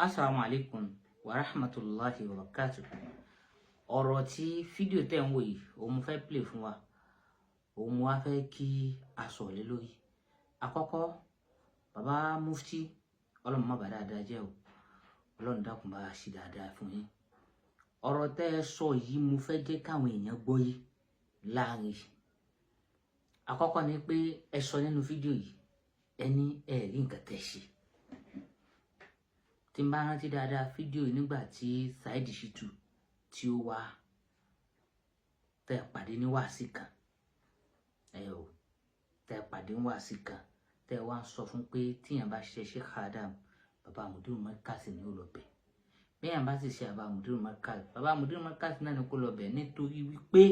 Assalamu alaikum wa rahmatullahi wa barakatuh. Ọ̀rọ̀ tí fídíò tẹ́ ń wò yìí, òun fẹ́ play fún wa. Òun wá fẹ́ kí a sọ̀rọ̀ lé lórí. Àkọ́kọ́, bàbá Mufti, Ọlọ́run má bà dáadáa jẹ́ o. Ọlọ́run dákun bá ṣe dáadáa fún yín. Ọ̀rọ̀ tẹ́ ẹ sọ yìí mo fẹ́ jẹ́ káwọn èèyàn gbọ́ yìí láàrin. Àkọ́kọ́ ni pé ẹ sọ nínú fídíò yìí, ẹni ẹ rí nǹkan tẹ́ ṣe. Tí n bá rántí dáadáa fídíò yìí nígbà tí Saheed Shittu tí ó wá tẹ́ pàdé ní wáàsí kan. Tẹ́ pàdé ní wáàsí kan. Tẹ́ wá ń sọ fún pé tíyàn bá ṣe Sheikh Adam, bàbá Mudiru Markaz ni ó lọ bẹ̀. Bí yàn bá sì ṣe bàbá Mudiru Markaz, bàbá Mudiru Markaz náà ni kó lọ bẹ̀ nítorí wípé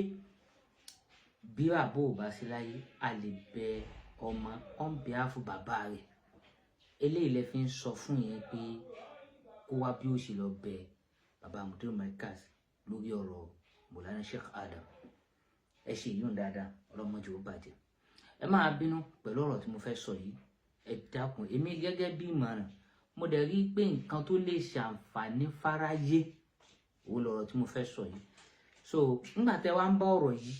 bí bàbá ò bá sí láyé, a lè bẹ ọmọ on behalf bàbá rẹ̀. Eléyìí lẹ fi ń sọ fún yẹn pé kó wá bí ó ṣe lọ bẹ bàbá Mudiru Markaz lórí ọ̀rọ̀ Mọ̀lánà Sheikh Adam. Ẹ ṣe yún dáadáa, ọlọ́mọdé ó bàjẹ́. Ẹ máa bínú pẹ̀lú ọ̀rọ̀ tí mo fẹ́ sọ yìí. Ẹ dákun, èmi gẹ́gẹ́ bí ìmọ̀ràn, mo dẹ̀ rí pé nǹkan tó lè ṣàǹfààní fáráyé òun lọ̀rọ̀ tí mo fẹ́ sọ yìí. So nígbà tẹ́ wá ń bá ọ̀rọ̀ yìí,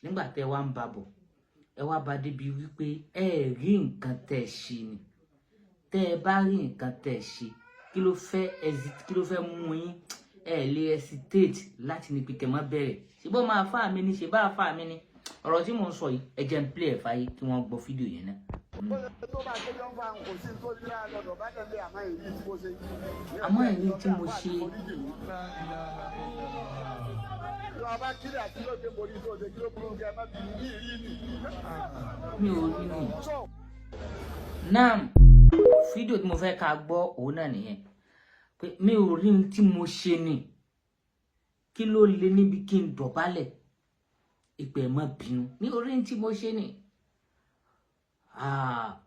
nígbà tẹ́ wá ń bá bọ̀, ẹ wá bá débi wípé ẹ rí nǹkan tẹ́ ṣe ni. Tẹ́ ẹ bá rí nǹkan tẹ́ ṣe, kí ló fẹ́ mú yín ẹ lè hesitate láti ní pípẹ́ má bẹ̀rẹ̀. Ṣùgbọ́n máa fà mí ní, ṣe bá fà mí ní. Ọ̀rọ̀ tí mo ń sọ yìí, ẹ jẹ́ n play ẹ̀ fáyé kí wọ́n gbọ́ fídíò yẹn náà. Àmọ́ èyí tí mo ṣe. Mi ò rí ni. Náà fídíò tí mo fẹ́ ká gbọ́ òun náà nìyẹn. Pé mi ò rí ní tí mo ṣe ni. Kí ló lè níbi kí n dọ̀bálẹ̀? Ìpè má bínú. Mi ò rí ní tí mo ṣe ni.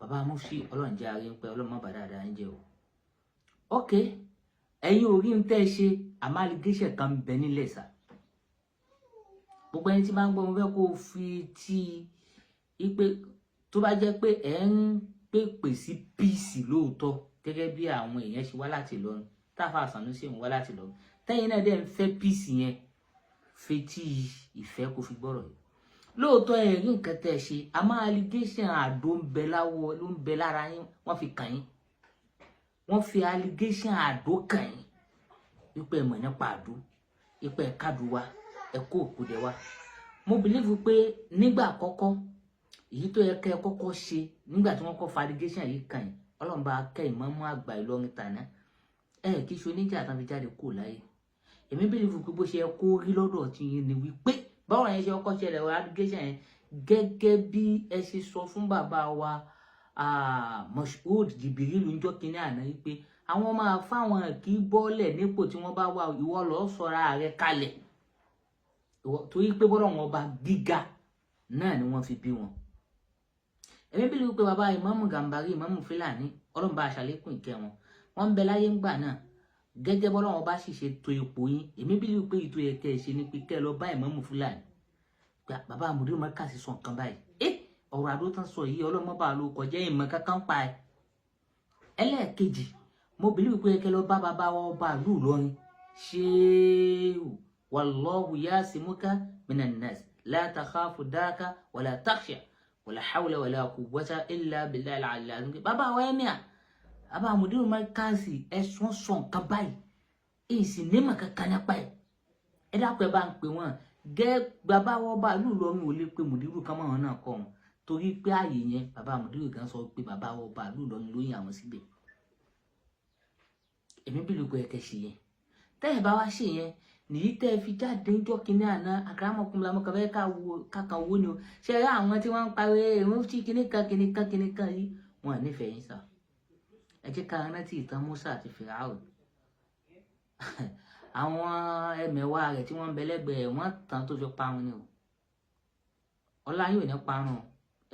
Bàbá Mufti, Ọlọ́run jẹ́ àárín pé Ọlọ́run má bà dáadáa ń jẹ́ o. Ok, ẹ̀yin ò rí ní tẹ́ ṣe, àmọ́ allegation kan bẹ nílẹ̀ sà. Gbogbo ẹni tí máa ń gbọ́ mo fẹ́ kó fi tí ipe tó bá jẹ́ pé ẹ̀ ń pèpè sí peace lóòótọ́ gẹ́gẹ́ bí àwọn èèyàn ṣe wá láti Ìlọrin, Táfà Sanusi ń wá láti Ìlọrin. Tẹ́yìn náà dẹ̀ ń fẹ́ peace yẹn, fetí ìfẹ́ kó fi gbọ́rọ̀ yìí. Lóòótọ́ ẹ rí nǹkan tẹ́ ṣe, àmọ́ allegation àdó ń bẹ láwọ̀ ló ń bẹ lára yín, wọ́n fi kàn yín. Wọ́n fi allegation àdó kàn yín. Wípé ẹ mọ̀ nípa àdó, wípé ẹ kádùn wa, ẹ kó òkú dẹ wa. Mo believe pé nígbà àkọ́kọ́, èyí tó yẹ kẹ́ ẹ kọ́kọ́ ṣe nígbà tí wọ́n kọ́ fa allegation yìí kàn yín, Ọlọ́run bá kẹ́ ìmáàmù àgbà Ìlọrin tàná. Kí ṣe oníjà tán fi jáde kúrò láyé. Èmi believe pé bó ṣe ẹ kó rí lọ́dọ̀ tí yín ni wípé báwo yẹn ṣe ọkọ̀ ṣẹlẹ̀ wá allegation yẹn gẹ́gẹ́ bí ẹ ṣe sọ fún bàbá wa Mashood Jibril lójọ́ kínní àná wípé àwọn máa fáwọn kì í bọ́lẹ̀ nípò tí wọ́n bá wà, ìwọ lọ sọra rẹ kalẹ̀. Torí pé bọ́dọ̀ wọn bá gíga náà ni wọ́n fi bí wọn. Èmi believe pé bàbá Ìmáàmù Gàmbàrí, Ìmáàmù Fúlàní, Ọlọ́run bá ṣàlékún ìkẹ́ wọn. Wọ́n ń bẹ láyé ńgbà náà. Gẹ́gẹ́ bọ́lá wọn bá sì ṣe to ipò yín, èmi believe pé ìtò yẹ kẹ́ ẹ ṣe ni pé kẹ́ ẹ lọ bá Ìmáàmù Fúlàní. Bàbá Mudiru Markaz sọ nǹkan báyìí. Ọ̀rọ̀ àdó tán sọ yìí ọlọ́mọ bá ló kọjá ìmọ̀ kankan pa ẹ̀. Ẹlẹ́ẹ̀kejì, mo believe pé kẹ́ ẹ lọ bá bàbá wa ọba ìlú Ìlọrin. Shehu wallahu yasimuka minan nas la takhafu daka wala takhsha wala hawla wala quwwata illa billahi al-aliyyil. Bàbá wa Emir, bàbá Mudiru Markaz ẹ̀sùn sọ nǹkan báyìí. Èsì nímọ̀ kankan nípa ẹ̀. Ẹ dákun ẹ bá ń pè wọ́n. Bàbá wọn bá ìlú Ìlọrin ò lè pe Mudiru kan mọ́ náà kọ́ wọn. Torí pé ààyè yẹn bàbá Mudiru kan sọ pé bàbá wọn bá ìlú Ìlọrin lóyìn àwọn síbẹ̀. Èmi bí lóko ẹ̀kẹ́ ṣe yẹn. Tẹ́ ẹ bá wá ṣe yẹn, nìyí tẹ́ ẹ fi jáde ńjọ́ kínní àná, àkàràmọ̀kùnrin làwọn kan fẹ́ kákan owó ni o. Ṣé ẹ rá àwọn tí wọ́n ń pariwo wọ́n ti kíní kan yìí, wọn ò nífẹ̀ẹ́ yín sá. Ẹ jẹ́ ká rántí ìtàn Musa àti Fìràwọ̀. Àwọn ẹmẹ̀wà rẹ̀ tí wọ́n ń bẹ lẹ́gbẹ̀ẹ́ wọ́n tàn tó fi parun ni o. Ọlá yóò ní parun,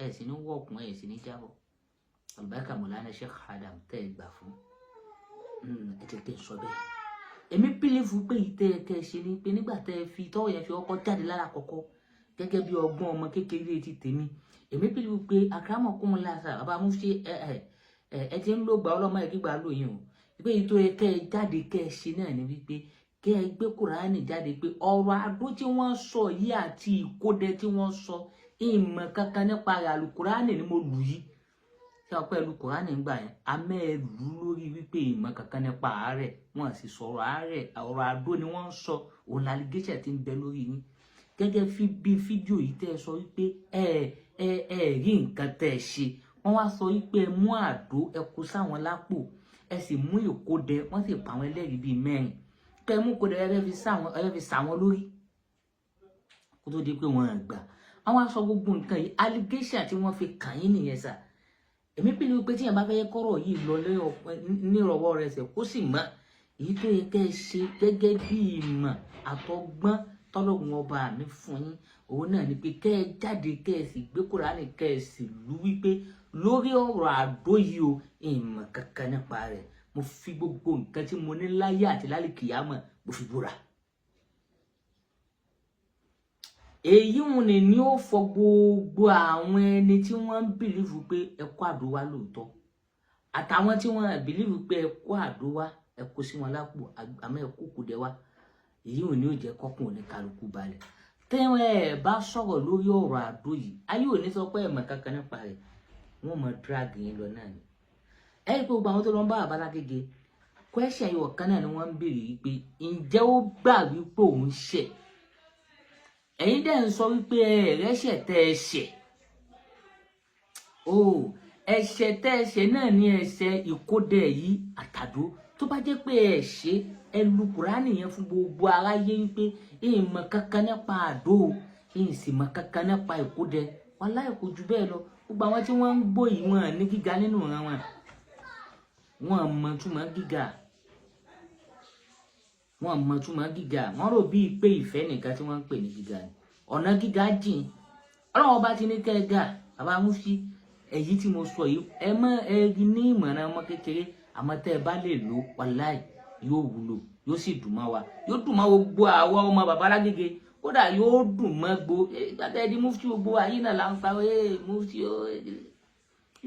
ẹ̀ sì ní wọ̀kùn, ẹ̀ sì ní jábọ̀. Àlùbáríkà Mọ̀lánà Sheikh Adam tẹ́ ẹ gbà fún. Ẹ jẹ́ kí n sọ bẹ́ẹ̀. Èmi believe pé ìtẹ́ kẹ́ ṣe ni pé nígbà tẹ́ ẹ fi tọ́wọ́ yẹn fi ọkọ̀ jáde lára kọ̀kọ́ gẹ́gẹ́ bí ọgbọ́n ọmọ kékeré ti tèmi. Èmi believe pé àkàràmọ̀kùnrin làṣà bàbá Mufti ẹ ti ń lò gbà ọlọ́mọ ẹ̀ gbígbà lóyún o. pé ètò ẹ̀kẹ́ jáde kẹ́ ṣe náà ni wípé kẹ́ ẹ gbé Kùránì jáde pé ọ̀rọ̀ àdó tí wọ́n sọ yìí àti ìkódẹ tí wọ́n sọ ìmọ̀ kankan nípa Al-Kùránì ni mo lù yìí ṣé o pẹ̀lú Kùránì ń gbà yẹn amẹ́ lù lórí wípé ìmọ̀ kankan nípa àárẹ̀ wọ́n sì sọ̀rọ̀ àárẹ̀ ọ̀rọ̀ àdó ni wọ́n sọ òun allegation tí ń bẹ lórí yín gẹ́gẹ́ bí fídíò yìí tẹ́ ẹ sọ wípé ẹ rí nǹkan tẹ́ ẹ ṣe wọ́n wá sọ wípé ẹ mú àdó ẹ kó sáwọn lápò ẹ sì mú ìkódẹ wọ́n sì pa àwọn ẹlẹ́rìí bíi 4 kẹ́ mú ìkódẹ ẹ fi sá wọn lórí kó tó di pé wọ́n gbà àwọn aṣọ gbogbo nǹkan yìí allegation tí wọ́n fi kàn yín nìyẹn sà èmi pè ní pé tí yẹn bá fẹ́ kọ́rọ̀ yìí lọ nírọ̀wọ́ rẹ̀ ṣe kó sì mọ̀ èyí tó yẹ kẹ́ ẹ ṣe gẹ́gẹ́ bí ìmọ̀ àtọgbọ́n tọ́lọ́gun ọba mi fún yín òun náà ni pé kẹ́ ẹ jáde kẹ́ ẹ sì gbé Kùránì kẹ́ ẹ sì lù wípé lórí ọ̀rọ̀ àdó yìí o ìmọ̀ kankan nípa rẹ̀ mo fi gbogbo nǹkan tí mo ní láyé àti lálẹ́ kìyàmọ̀ mo fi búra. èyí wọn ni ó fọ gbogbo àwọn ẹni tí wọ́n ń bìlífù pé ẹ kó àdó wá lóòótọ́ àtàwọn tí wọ́n bìlífù pé ẹ kó àdó wá ẹ kó sí wọn lápò àmọ́ ẹ kó kúdẹ wá èyí wọn ni ó jẹ́ kọ́kùn ní kálukú balẹ̀ tẹ́wọ́n ẹ bá sọ̀rọ̀ lórí ọ̀rọ̀ àdó yìí ayé òní sọ pé ẹ̀mọ̀ kankan nípa rẹ̀ wọ́n mọ drag yín lọ náà ni ẹ rí i pé gbogbo àwọn tó lọ ń bá Bàbá Lágége question yìí ọ̀kan náà ni wọ́n ń béèrè wípé ǹjẹ́ ó gbà wípé òun ṣẹ̀ ẹ̀yin dẹ̀ ń sọ wípé ẹ̀rẹ́ṣẹ̀ tẹ́ ẹ ṣẹ̀ ẹ̀ṣẹ̀ tẹ́ ẹ ṣẹ̀ náà ni ẹ̀ṣẹ̀ ìkódẹ yìí àtàdó tó bá jẹ́ pé ẹ ṣe ẹ lu Kùránì yẹn fún gbogbo aráyé wípé ìmọ̀ kankan nípa àdó ìsìmọ̀ kankan nípa ìkódẹ wàláhì kò jù bẹ́ẹ̀ lọ gbogbo àwọn tí wọ́n ń gbọ́ yìí wọ́n ní gíga nínú ìran wọn mọ̀ túmọ̀ gíga wọ́n rò bíi pé ìfẹ́ nìkan tí wọ́n ń pè ní gíga ni ọ̀nà gíga jìn Ọlọ́run bá ti ní kẹ́ẹ̀gà Bàbá Mufti èyí tí mo sọ yìí ẹ mọ ẹrí ní ìmọ̀ràn ọmọ kékeré àmọ́ tẹ́ ẹ bá lè lò wàláhì yóò wúlò yóò sì dùn mọ́ wa yóò dùn mọ́ gbogbo àwọn ọmọ Bàbá Lágége kódà yóò dùn mọ́ gbàtẹ́ ẹni Mufti gbogbo ayé náà là ń pa Mufti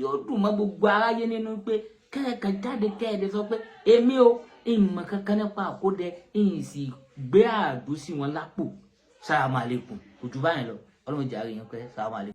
yóò dùn mọ́ gbogbo aráyé nínú pé kẹ́ẹ̀kan jáde kẹ́ẹ̀dẹ̀ sọ pé èmi o ìmọ̀ kankan nípa àkódẹ ìyìn sì gbé àdó sí wọn lápò. Salamu alaikum kò jù báyìí lọ Ọlọ́run jàre yẹn pé salamu alaikum.